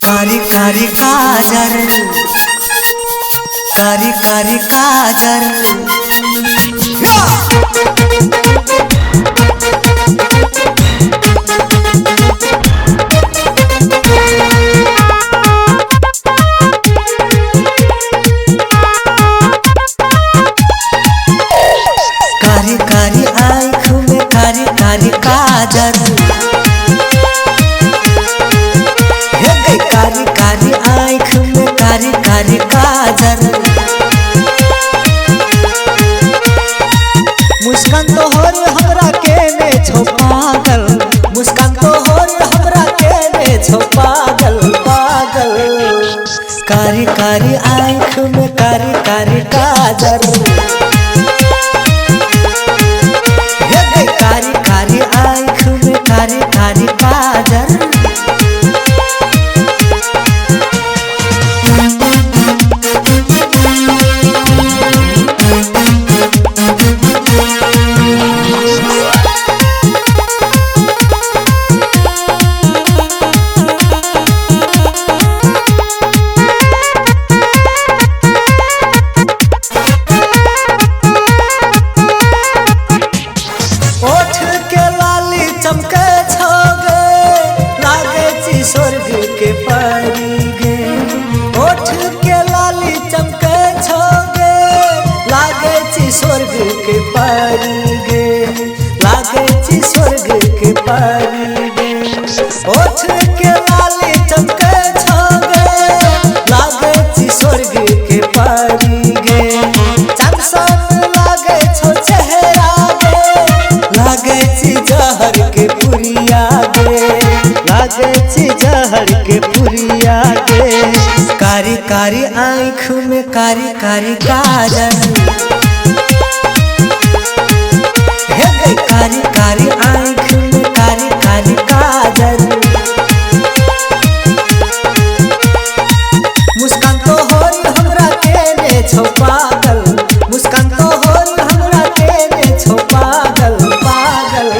कारी कारी काजर, कारी कारी काजर। कारी कारी आँख में कारी कारी काजर, कारी कारी आँख में कारी कारी काजर। मुस्कान तो होर हमरा के ने छो पागल, मुस्कान तो होर हमरा के ने छो पागल पागल। कारी कारी आँख में कारी कारी काजर, कारी कारी आँख में कारी कारी काजर। चमके छोगे लागे ची स्वर्ग के परी गे, ओठ के लाली चमके छोगे लागे ची स्वर्ग के परी गे, लागे ची स्वर्ग के परी गे। ओठ के लाली चमके छोगे लागे ची स्वर्ग के परी गे। चांद लागे छो चेहरा गे, लागे ची जहर के पुरिया गे, लागे ची जहर के पुरिया गे। कारी कारी आँख में कारी कारी काजर, हे कारी कारी आँख में कारी कारी काजर। मुस्कान तो होर हमरा के ने छो पागल, मुस्कान तो होर हमरा के ने छो पागल पागल।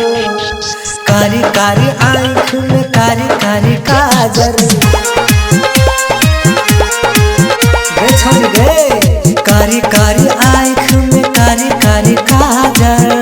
कारी कारी आँख में कारी कारी काजर, छोड़ गए कारी कारी आँख में कारी कारी काजर।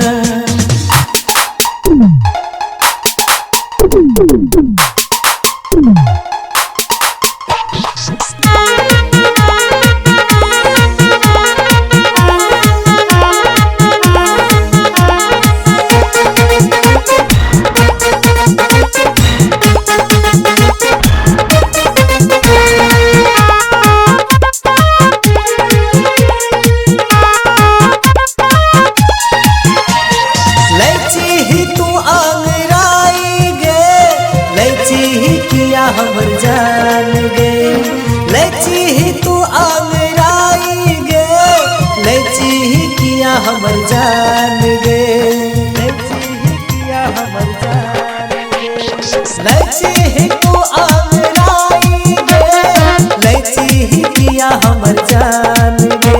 हमर जान गे लची ही तू आंगराई गे, लची ही किया हमर जान गे, लची ही किया हमर जान गे। लची ही तू आंगराई गे, लची ही किया हमर जान गे।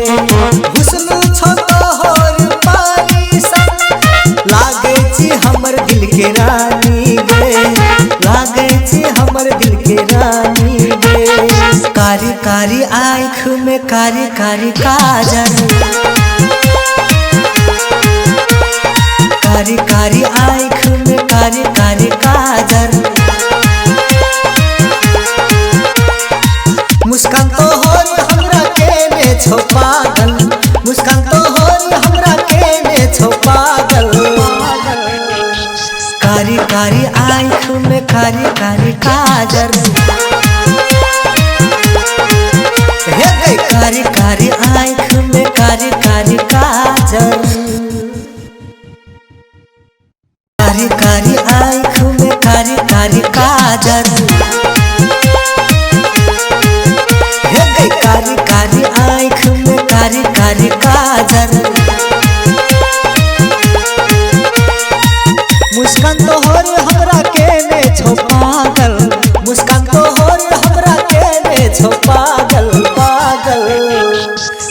हुस्न छो तोहर पानी सन लागे छी हमर दिल के रानी गे, लागे छी हमर दिल के रानी गे। कारी कारी आँख में कारी कारी काजर, कारी कारी आँख में कारी कारी काजर। मुस्कान तो होर हमरा के ने छो पागल, मुस्कान तो होर हमरा के ने छो पागल। कारी कारी आँख में कारी कारी काजर, हे कारी कारी आँख में कारी कारी काजर। कारी कारी आँख में कारी कारी काजर, हे कारी कारी आँख में कारी कारी काजर।